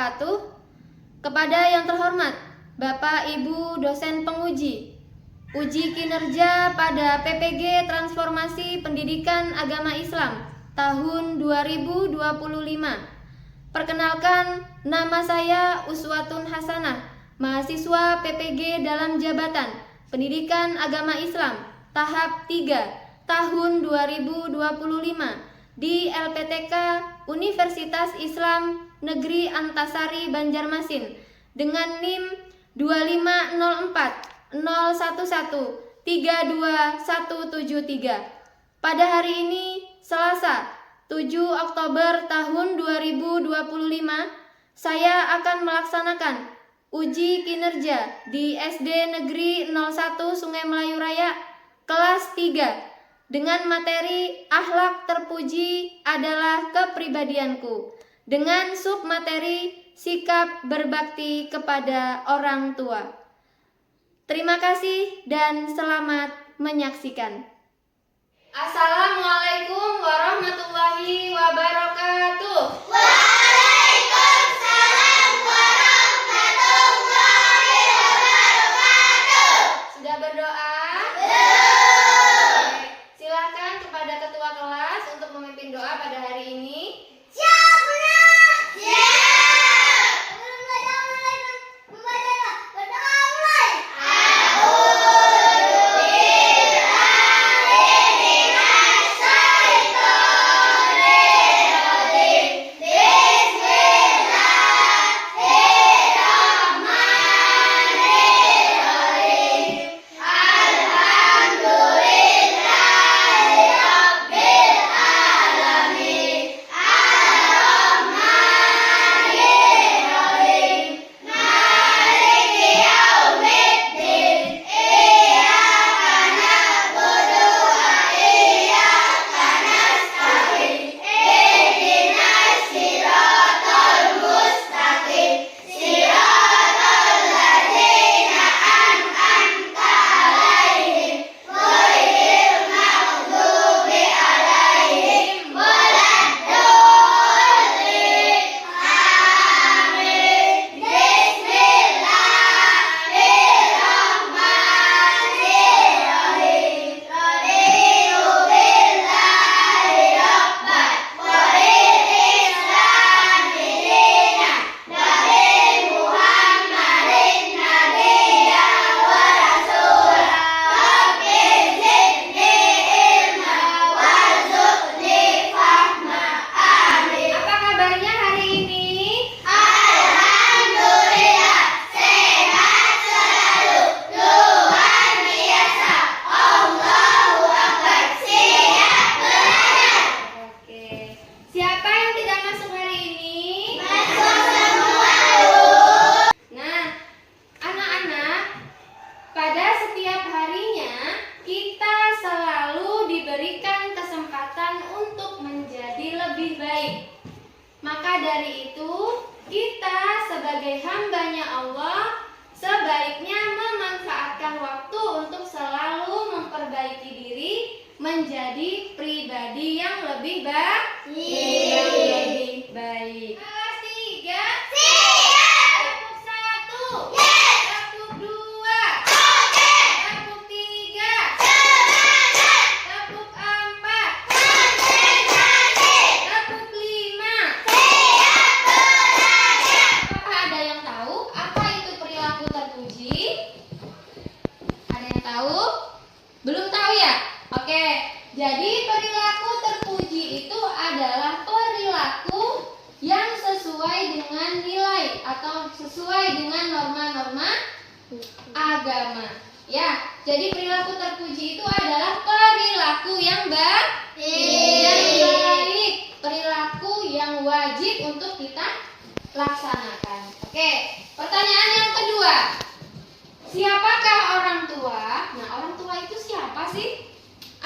wabarakatuh. Kepada yang terhormat Bapak Ibu dosen penguji uji kinerja pada PPG Transformasi Pendidikan Agama Islam tahun 2025. Perkenalkan, nama saya Uswatun Hasanah, mahasiswa PPG dalam jabatan Pendidikan Agama Islam tahap 3 tahun 2025 di LPTK Universitas Islam Negeri Antasari Banjarmasin dengan NIM 2504 011 32173. Pada hari ini, Selasa, 7 Oktober tahun 2025, saya akan melaksanakan uji kinerja di SD Negeri 01 Sungai Melayu Raya kelas 3 dengan materi akhlak terpuji adalah kepribadianku dengan submateri sikap berbakti kepada orang tua. Terima kasih dan selamat menyaksikan. Assalamualaikum warahmatullahi wabarakatuh. Waalaikumsalam warahmatullahi wabarakatuh. Sudah berdoa? Belum. Silakan kepada ketua kelas untuk memimpin doa pada hari ini. Siap, Bunda. Siap. Maka dari itu, kita sebagai hambanya Allah sebaiknya memanfaatkan waktu untuk selalu memperbaiki diri menjadi pribadi yang lebih baik. Kelas 3. Tepuk 1. Tepuk 2. Tepuk 3. Tepuk 4. Tepuk 5. Apakah ada yang tahu apa itu perilaku terpuji? Ada yang tahu? Belum tahu ya? Oke, jadi perilaku terpuji itu adalah perilaku yang sesuai dengan nilai atau sesuai dengan norma-norma agama. Ya, jadi perilaku terpuji itu adalah perilaku yang baik, perilaku yang wajib untuk kita laksanakan. Oke, pertanyaan yang kedua. Siapakah orang tua? Nah, orang tua itu siapa sih?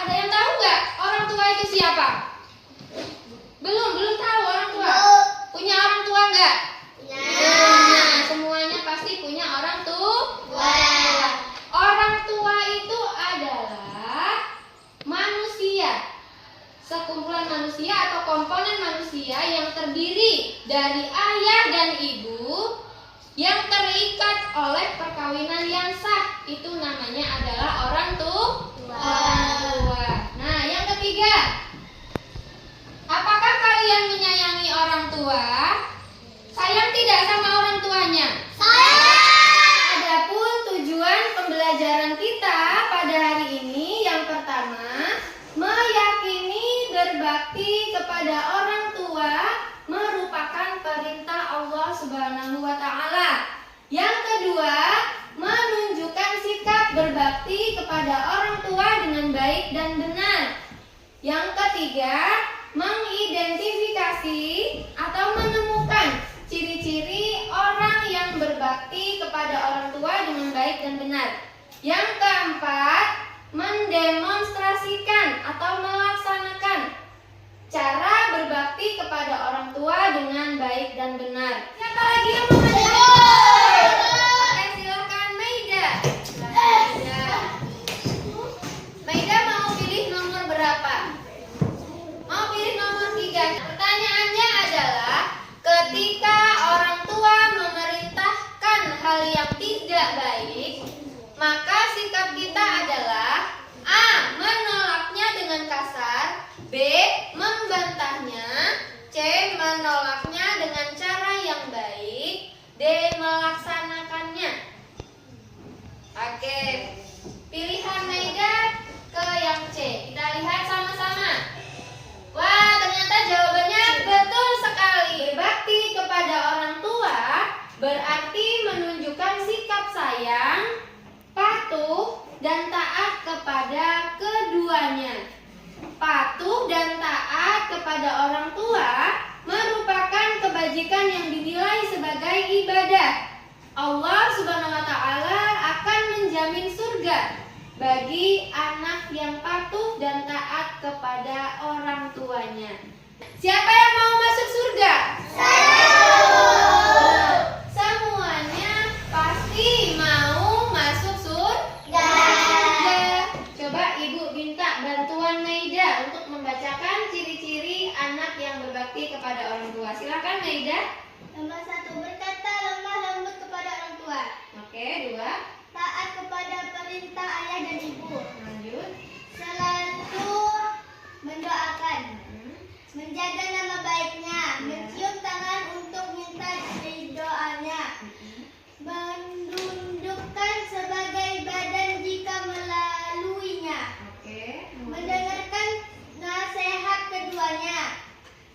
Ada yang tahu nggak orang tua itu siapa? Belum tahu orang tua. Punya orang tua nggak? Nah, semuanya pasti punya orang tua. Orang tua itu adalah manusia sekumpulan manusia atau komponen manusia yang terdiri dari ayah dan ibu yang terikat oleh perkawinan yang sah. Itu namanya adalah orang tua. Nah, yang ketiga, apakah kalian menyayangi orang tua? Sayang tidak sama orang tuanya? Adapun tujuan pembelajaran kita pada hari ini, yang pertama, meyakini berbakti kepada orang tua merupakan perintah Allah Subhanahu wa Ta'ala. Yang kedua, menunjukkan sikap berbakti kepada orang tua dengan baik dan benar. Yang ketiga, mengidentifikasi atau menemukan ciri-ciri orang yang berbakti kepada orang tua dengan baik dan benar. Yang keempat, mendemonstrasikan atau melaksanakan cara berbakti kepada orang tua dengan baik dan benar. Siapa lagi yang mau menjawab? Oke, silakan Maida. Maida mau pilih nomor berapa? Mau pilih nomor 3. Pertanyaannya adalah, ketika orang tua memerintahkan hal yang tidak baik, maka sikap kita adalah A. Menolaknya dengan kasar, B. Membantahnya, C. Menolaknya dengan cara yang baik, D. Melaksanakannya. Oke, pilihan Maida ke yang C. Kita lihat sama-sama. Wah, ternyata jawabannya betul sekali. Berbakti kepada orang tua berarti menunjukkan sikap sayang, patuh, dan taat kepada keduanya. Patuh dan taat kepada orang tua merupakan kebajikan yang dinilai sebagai ibadah. Allah Subhanahu wa Ta'ala akan menjamin surga bagi anak yang patuh dan taat kepada orang tuanya. Siapa yang mau masuk surga? Semuanya pasti mau masuk surga. Coba Ibu minta bantuan Maida untuk membacakan ciri-ciri anak yang berbakti kepada orang tua. Silakan Maida. Nomor 1, berkata lemah lembut kepada orang tua. Oke, 2. Taat kepada perintah ayah dan ibu. Lanjut. Selalu mendoakan. Menjaga nama baiknya. Mencium tangan untuk minta doanya. Menundukkan sebagai badan jika melaluinya. Oke. Mendengarkan nasihat keduanya.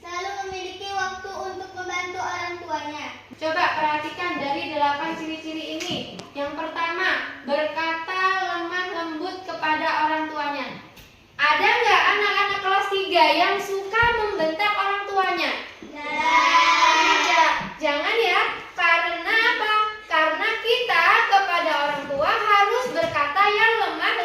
Selalu memiliki waktu untuk membantu orang tuanya. Coba perhatikan dari 8 ciri-ciri ini. Yang pertama, berkata lemah lembut kepada orang tuanya. Ada nggak anak-anak kelas 3 yang suka membentak orang tuanya? Tidak. Jangan ya. Karena apa? Karena kita kepada orang tua harus berkata yang lemah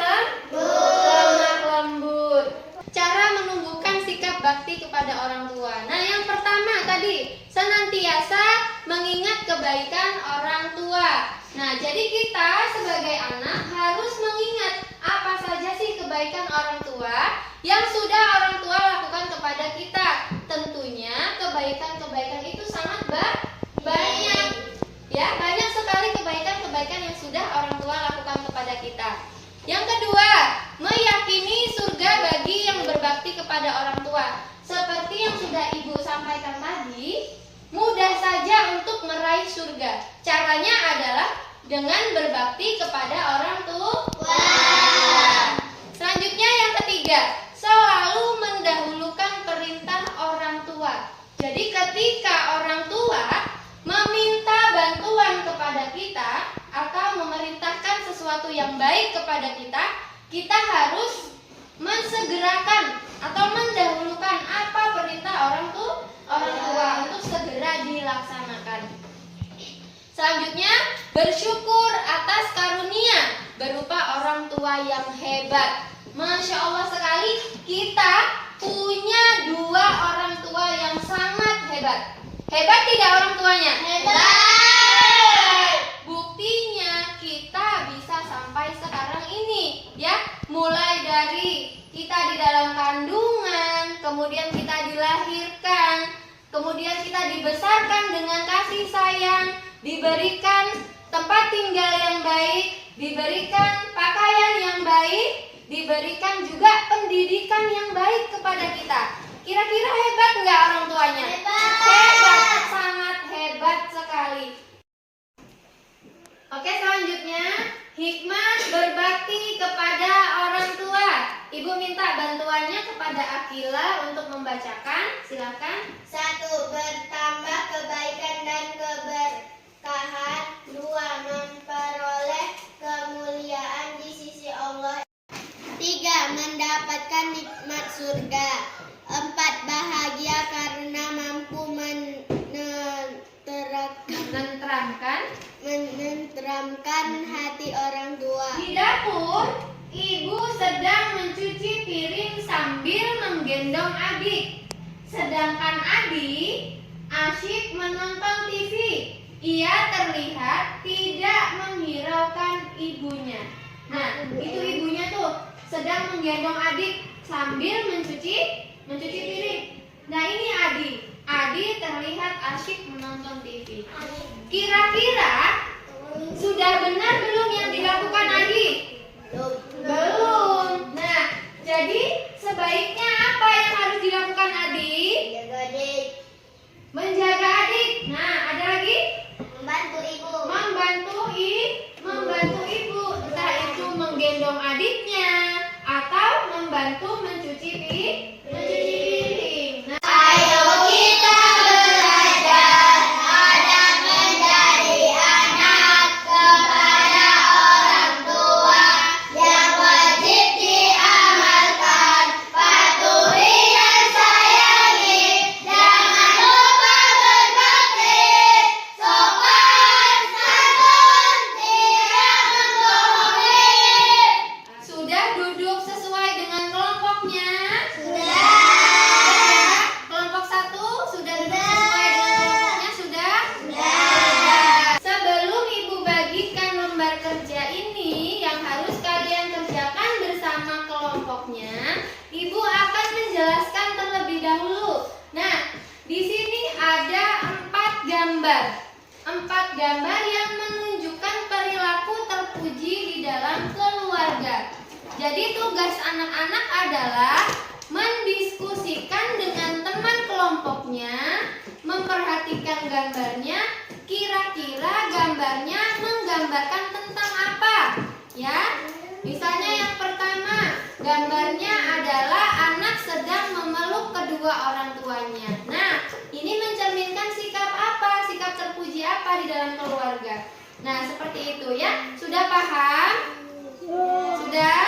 lembut. Cara menumbuhkan sikap bakti kepada orang tua. Nah, yang pertama tadi, senantiasa mengingat kebaikan orang tua. Nah, jadi kita sebagai anak harus mengingat apa saja sih kebaikan orang tua yang sudah orang tua lakukan kepada kita. Tentunya kebaikan-kebaikan itu sangat banyak. Ya, banyak sekali kebaikan-kebaikan yang sudah orang tua lakukan kepada kita. Yang kedua, meyakini surga bagi yang berbakti kepada orang tua. Seperti yang sudah Ibu sampaikan tadi, mudah saja untuk meraih surga. Caranya adalah dengan berbakti kepada orang tua. Selanjutnya yang ketiga, selalu mendahulukan perintah orang tua. Jadi ketika orang tua meminta bantuan kepada kita atau memerintahkan sesuatu yang baik kepada kita, kita harus mensegerakan atau mendahulukan apa perintah orang tua untuk segera dilaksanakan. Selanjutnya, bersyukur atas karunia berupa orang tua yang hebat. Masya Allah sekali, kita punya 2 orang tua yang sangat hebat. Hebat tidak orang tuanya? Hebat. Buktinya kita bisa sampai sekarang ini, ya. Mulai dari kita di dalam kandungan, kemudian kita dilahirkan, kemudian kita dibesarkan dengan kasih sayang, diberikan tempat tinggal yang baik, diberikan pakaian yang baik, diberikan juga pendidikan yang baik kepada kita. Kira-kira hebat nggak orang tuanya? Hebat, sangat hebat sekali. Oke, selanjutnya hikmah berbakti kepada orang tua. Ibu minta bantuannya kepada Akila untuk membacakan. Silakan. 1. Bertambah kebaikan dan keberkahan. 2. Memperoleh kemuliaan di sisi Allah. 3. Mendapatkan nikmat surga. 4. Bahagia karena mampu menenteramkan hati orang tua. Di dapur, ibu sedang mencuci piring sambil menggendong adik. Sedangkan adik asyik menonton TV. Ia terlihat tidak menghiraukan ibunya. Nah, itu ibunya tuh sedang menggendong adik sambil mencuci piring. Nah, ini adik. Adik terlihat asyik menonton TV. Kira-kira sudah benar belum yang dilakukan adik? Belum. Nah, jadi sebaiknya apa yang harus dilakukan adik? Menjaga adik. Nah, ada lagi? Membantu ibu. Membantu ibu. Entah itu menggendong adiknya atau membantu mencuci piring. Nah, Ayo kita belajar adab menjadi anak kepada orang tua yang wajib diamalkan, patuhi dan sayangi, jangan lupa berbakti, sopan santun, tidak membohongi. sudah duduk sesuai dengan kelompoknya? Sudah. Kelompok 1 sudah duduk sesuai dengan kelompoknya? Sudah? Sudah. Sebelum ibu bagikan lembar kerja ini yang harus kalian kerjakan bersama kelompoknya, ibu akan menjelaskan terlebih dahulu. Nah, di sini ada 4 gambar. 4 gambar yang menunjukkan perilaku terpuji di dalam keluarga. Jadi tugas anak-anak adalah mendiskusikan dengan teman kelompoknya, memperhatikan gambarnya, kira-kira gambarnya menggambarkan tentang apa? Ya, misalnya yang pertama, gambarnya adalah anak sedang memeluk kedua orang tuanya. Nah, ini mencerminkan sikap apa? Sikap terpuji apa di dalam keluarga? Nah, seperti itu ya. Sudah paham? Sudah?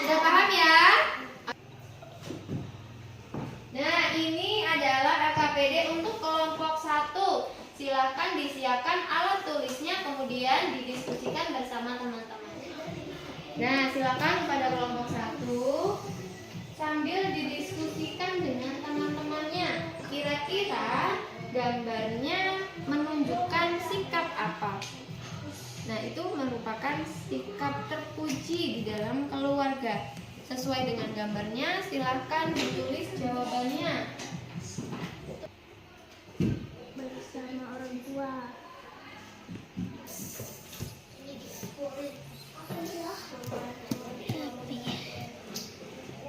Sudah paham ya? Nah, ini adalah LKPD untuk kelompok 1. Silakan disiapkan alat tulisnya, kemudian didiskusikan bersama teman-teman. Nah, silakan pada kelompok 1 sambil didiskusikan dengan teman-temannya. Kira-kira gambarnya menunjukkan sikap apa? Nah, itu merupakan sikap terpuji di dalam keluarga. Sesuai dengan gambarnya, silakan ditulis jawabannya. Bersama orang tua.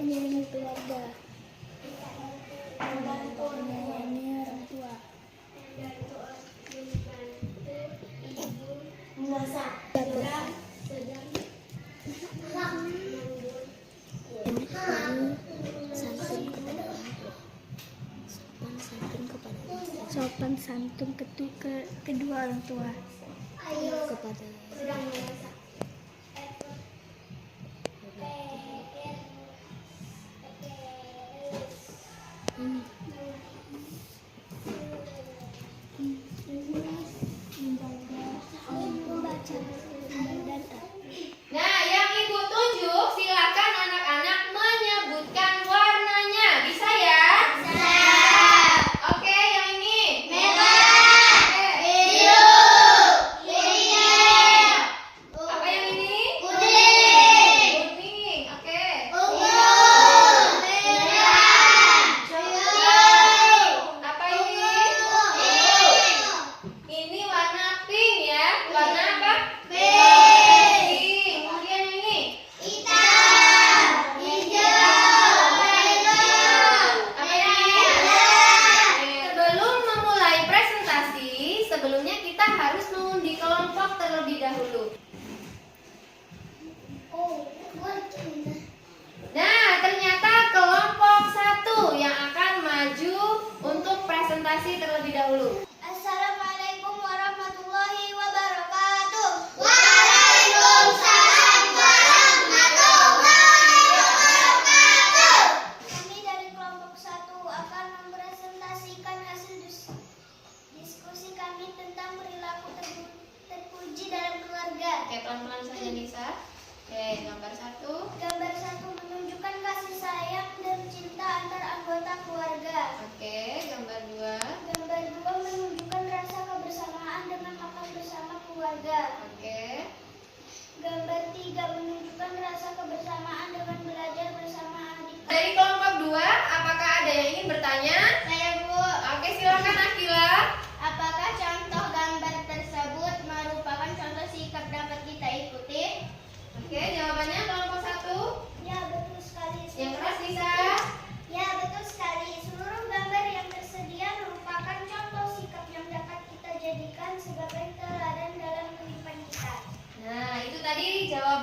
Menyayangi keluarga. Menyayangi orang tua. Memasak. Sopan santun kedua orang tua. Kepada Nah, yang ibu tunjuk, silakan anak-anak menyebutkan warnanya. Bisa ya? Bisa. Oke, yang ini. Merah, Oke. biru, hijau,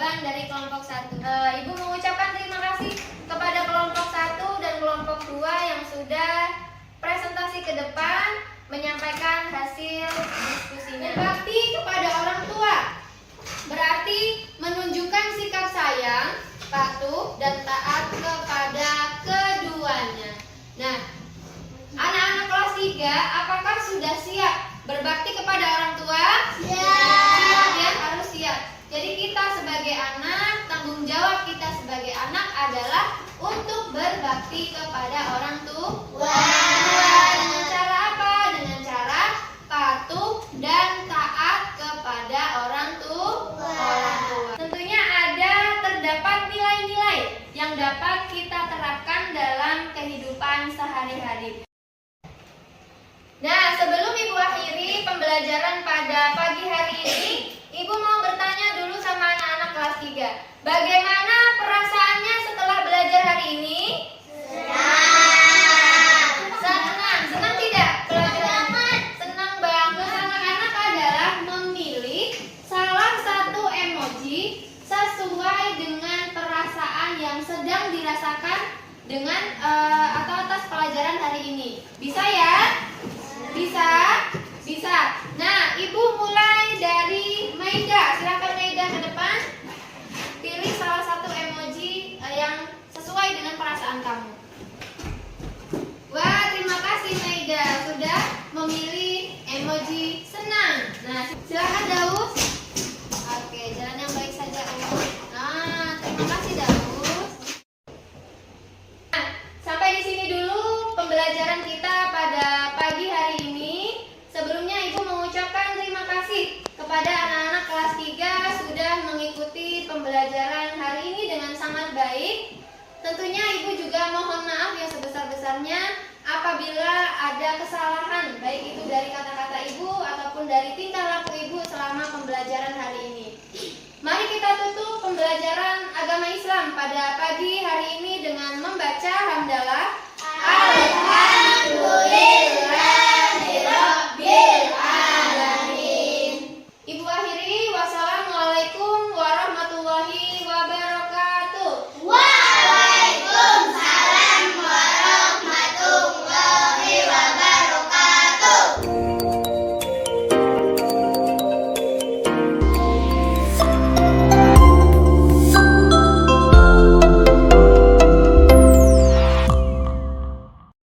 jawaban dari kelompok 1. Ibu mengucapkan terima kasih kepada kelompok 1 dan kelompok 2 yang sudah presentasi ke depan menyampaikan hasil diskusinya. Berbakti kepada orang tua berarti menunjukkan sikap sayang, patuh, dan taat kepada keduanya. Nah, anak-anak kelas 3, apakah sudah siap berbakti kepada orang tua? Siap ya, harus siap. Jadi kita sebagai anak, tanggung jawab kita sebagai anak adalah untuk berbakti kepada orang tua. Dengan cara apa? Dengan cara patuh dan taat kepada orang tua. Tentunya terdapat nilai-nilai yang dapat kita terapkan dalam kehidupan sehari-hari. Nah, sebelum Ibu akhiri pembelajaran pada pagi hari ini, Ibu mau bertanya dulu sama anak-anak kelas 3. Bagaimana perasaannya setelah belajar hari ini? Senang tidak pelajarannya? Senang banget. Anak-anak adalah memilih salah satu emoji sesuai dengan perasaan yang sedang dirasakan dengan atau atas pelajaran hari ini. Bisa ya? Bisa? Bisa. Nah, Ibu mulai dari Maida. Silakan Maida ke depan. Pilih salah satu emoji yang sesuai dengan perasaan kamu. Wah, terima kasih Maida sudah memilih emoji senang. Nah, silakan Daus. Oke, jalan yang baik saja, Om. Nah, terima kasih Daus. Nah, sampai di sini dulu pembelajaran kita pada pagi hari ini. Sebelumnya Ibu mengucapkan terima kasih kepada anak-anak kelas 3 sudah mengikuti pembelajaran hari ini dengan sangat baik. Tentunya Ibu juga mohon maaf yang sebesar-besarnya apabila ada kesalahan, baik itu dari kata-kata Ibu ataupun dari tingkah laku Ibu selama pembelajaran hari ini. Mari kita tutup pembelajaran agama Islam pada pagi hari ini dengan membaca hamdalah.